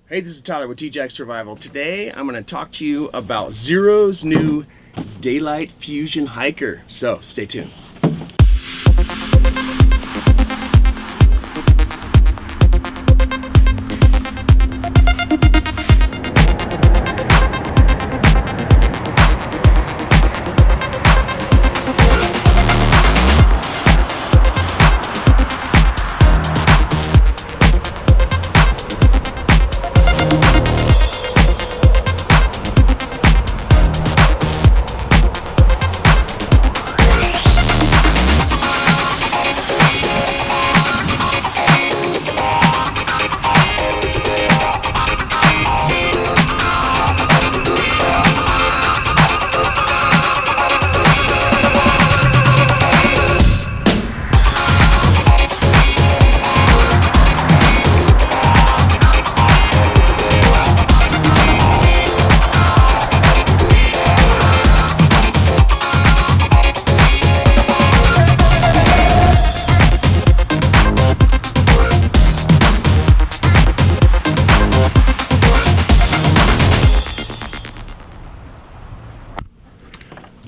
Hey, this is Tyler with TJack Survival. Today, I'm going to talk to you about Xero's new Daylight Fusion Hiker. So, stay tuned.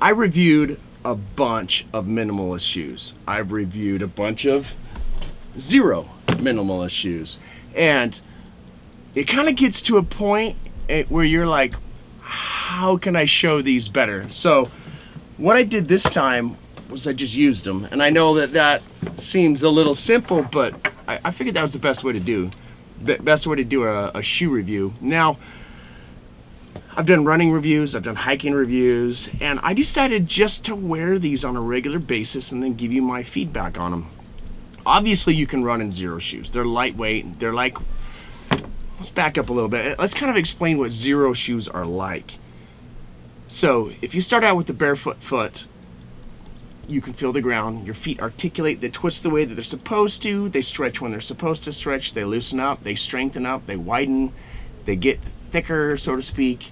I reviewed a bunch of minimalist shoes. I've reviewed a bunch of Xero minimalist shoes. And it kind of gets to a point where you're like, how can I show these better? So what I did this time was I just used them. And I know that seems a little simple, but I figured that was the best way to do a shoe review. Now, I've done running reviews, I've done hiking reviews, and I decided just to wear these on a regular basis and then give you my feedback on them. Obviously, you can run in Xero shoes. They're lightweight. They're like, let's back up a little bit. Let's kind of explain what Xero shoes are like. So, if you start out with the barefoot foot, you can feel the ground. Your feet articulate, they twist the way that they're supposed to, they stretch when they're supposed to stretch, they loosen up, they strengthen up, they widen, they get thicker, so to speak.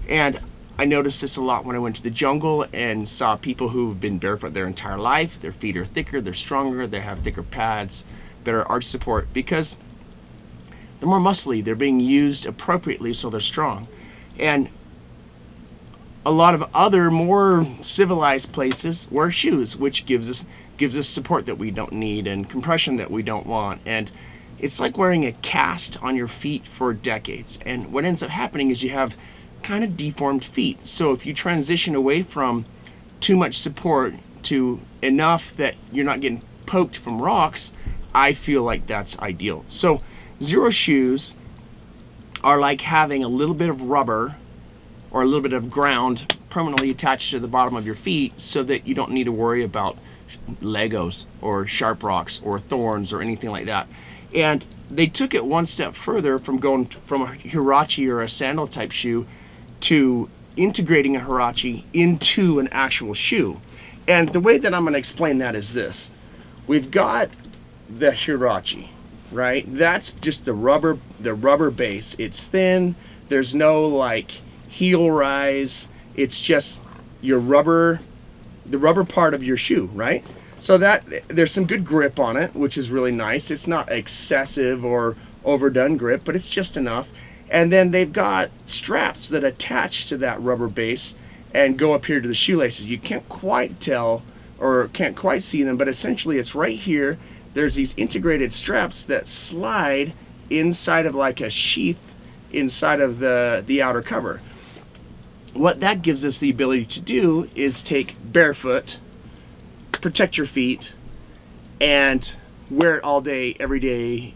And I noticed this a lot when I went to the jungle and saw people who've been barefoot their entire life. Their feet are thicker, they're stronger, they have thicker pads, better arch support, because they're more muscly, they're being used appropriately, so they're strong. And a lot of other more civilized places wear shoes, which gives us support that we don't need and compression that we don't want. And it's like wearing a cast on your feet for decades. And what ends up happening is you have kind of deformed feet. So if you transition away from too much support to enough that you're not getting poked from rocks, I feel like that's ideal. So Xero shoes are like having a little bit of rubber or a little bit of ground permanently attached to the bottom of your feet so that you don't need to worry about Legos or sharp rocks or thorns or anything like that. And they took it one step further from going from a Huarache or a sandal type shoe to integrating a Huarache into an actual shoe. And the way that I'm going to explain that is this. We've got the Huarache, right? That's just the rubber base. It's thin. There's no like heel rise. It's just the rubber part of your shoe, right? So that there's some good grip on it, which is really nice. It's not excessive or overdone grip, but it's just enough. And then they've got straps that attach to that rubber base and go up here to the shoelaces. You can't quite tell or can't quite see them, but essentially it's right here. There's these integrated straps that slide inside of like a sheath inside of the outer cover. What that gives us the ability to do is take barefoot, protect your feet, and wear it all day, every day,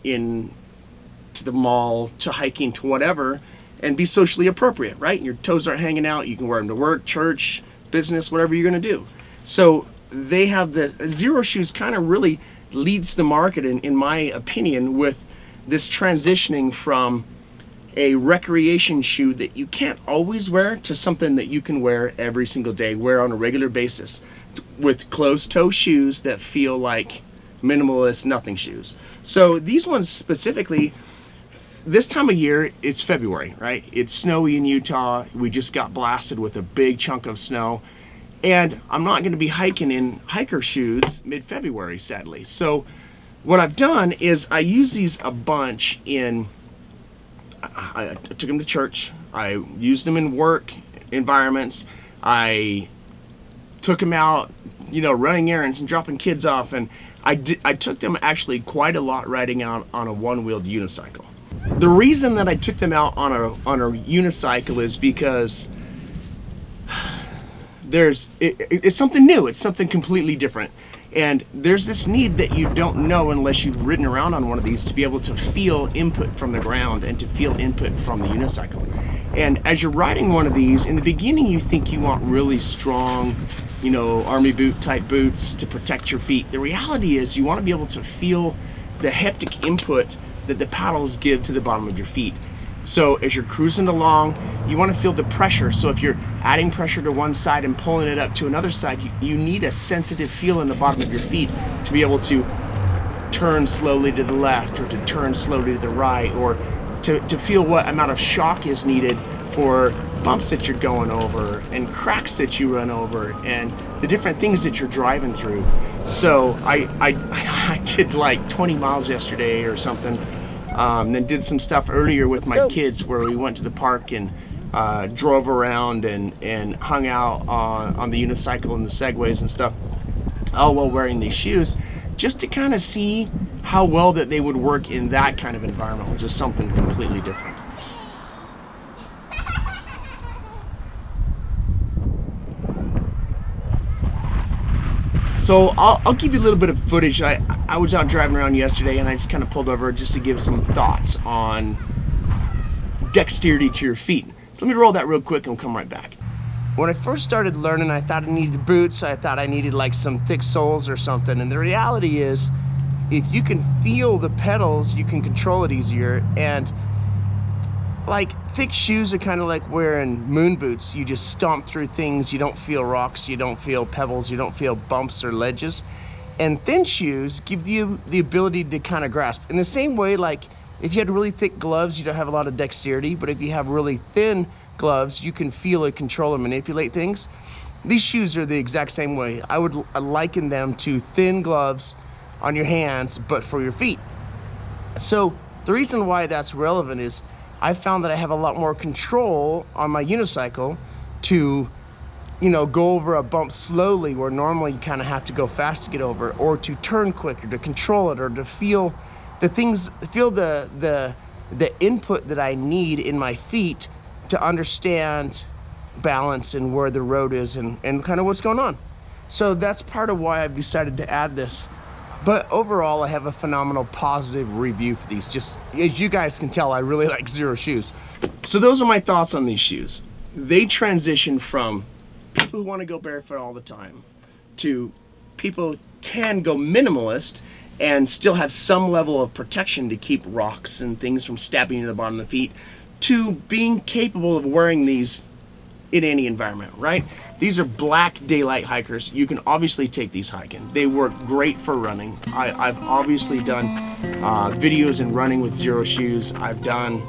to the mall, to hiking, to whatever, and be socially appropriate, right? Your toes aren't hanging out. You can wear them to work, church, business, whatever you're going to do. So they have the Xero shoes kind of really leads the market, in my opinion, with this transitioning from a recreation shoe that you can't always wear to something that you can wear every single day, wear on a regular basis, with closed-toe shoes that feel like minimalist nothing shoes. So these ones specifically, this time of year, it's February, right? It's snowy in Utah. We just got blasted with a big chunk of snow. And I'm not going to be hiking in hiker shoes mid-February, sadly. So what I've done is I use these a bunch in I took them to church. I used them in work environments. I took them out, running errands and dropping kids off, and I took them actually quite a lot riding out on a one-wheeled unicycle. The reason that I took them out on a unicycle is because it's something new. It's something completely different. And there's this need that you don't know unless you've ridden around on one of these to be able to feel input from the ground and to feel input from the unicycle. And as you're riding one of these, in the beginning you think you want really strong, army boot type boots to protect your feet. The reality is you want to be able to feel the haptic input that the paddles give to the bottom of your feet. So as you're cruising along, you want to feel the pressure. So if you're adding pressure to one side and pulling it up to another side, you need a sensitive feel in the bottom of your feet to be able to turn slowly to the left or to turn slowly to the right, or to feel what amount of shock is needed for bumps that you're going over and cracks that you run over and the different things that you're driving through. So I did like 20 miles yesterday or something. Then did some stuff earlier with my kids where we went to the park and drove around and hung out on the unicycle and the segways and stuff, all while wearing these shoes, just to kind of see how well that they would work in that kind of environment, which is something completely different. So I'll give you a little bit of footage. I was out driving around yesterday and I just kind of pulled over just to give some thoughts on dexterity to your feet. So let me roll that real quick and we'll come right back. When I first started learning, I thought I needed boots. I thought I needed like some thick soles or something. And the reality is, if you can feel the pedals, you can control it easier. And like thick shoes are kind of like wearing moon boots. You just stomp through things. You don't feel rocks, you don't feel pebbles, you don't feel bumps or ledges. And thin shoes give you the ability to kind of grasp. In the same way, like if you had really thick gloves, you don't have a lot of dexterity, but if you have really thin gloves, you can feel and control and manipulate things. These shoes are the exact same way. I would liken them to thin gloves on your hands, but for your feet. So the reason why that's relevant is I found that I have a lot more control on my unicycle to, go over a bump slowly where normally you kind of have to go fast to get over, or to turn quicker, to control it, or to feel the things, the input that I need in my feet to understand balance and where the road is and kind of what's going on. So that's part of why I've decided to add this. But overall, I have a phenomenal positive review for these. Just as you guys can tell, I really like Xero shoes. So those are my thoughts on these shoes. They transition from people who want to go barefoot all the time to people who can go minimalist and still have some level of protection to keep rocks and things from stabbing you in the bottom of the feet, to being capable of wearing these in any environment, right? These are black daylight hikers. You can obviously take these hiking. They work great for running. I've obviously done videos in running with Xero shoes. I've done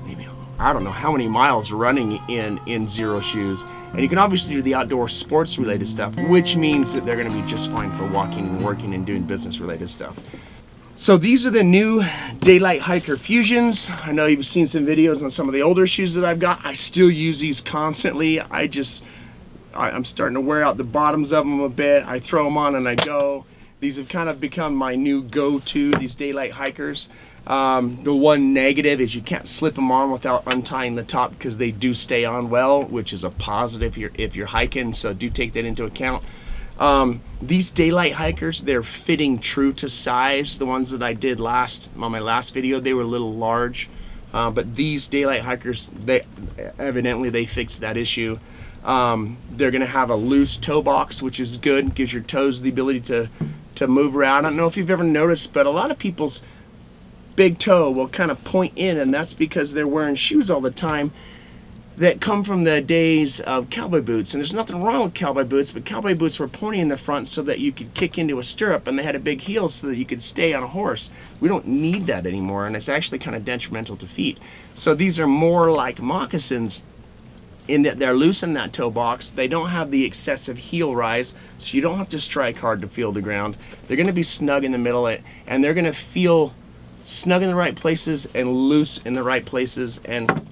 maybe, I don't know how many miles running in Xero shoes. And you can obviously do the outdoor sports related stuff, which means that they're gonna be just fine for walking and working and doing business related stuff. So these are the new Daylight Hiker Fusions. I know you've seen some videos on some of the older shoes that I've got. I still use these constantly. I'm starting to wear out the bottoms of them a bit. I throw them on and I go. These have kind of become my new go-to, these Daylight Hikers. The one negative is you can't slip them on without untying the top, because they do stay on well, which is a positive if you're hiking, so do take that into account. These Daylight Hikers, they're fitting true to size. The ones that I did on my last video, they were a little large. But these Daylight Hikers, they fixed that issue. They're gonna have a loose toe box, which is good. Gives your toes the ability to move around. I don't know if you've ever noticed, but a lot of people's big toe will kind of point in, and that's because they're wearing shoes all the time that come from the days of cowboy boots. And there's nothing wrong with cowboy boots, but cowboy boots were pointy in the front so that you could kick into a stirrup, and they had a big heel so that you could stay on a horse. We don't need that anymore, and it's actually kind of detrimental to feet. So these are more like moccasins in that they're loose in that toe box. They don't have the excessive heel rise, so you don't have to strike hard to feel the ground. They're gonna be snug in the middle, and they're gonna feel snug in the right places and loose in the right places, and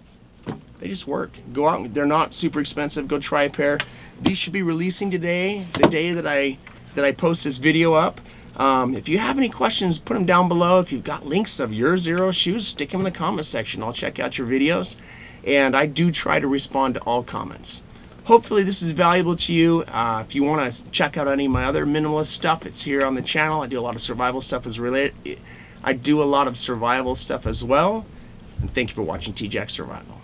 they just work. Go out, they're not super expensive. Go try a pair. These should be releasing today, the day that I post this video up. If you have any questions, put them down below. If you've got links of your Xero shoes, stick them in the comment section. I'll check out your videos, and I do try to respond to all comments. Hopefully this is valuable to you. If you want to check out any of my other minimalist stuff, it's here on the channel. I do a lot of survival stuff as related. I do a lot of survival stuff as well. And thank you for watching TJack Survival.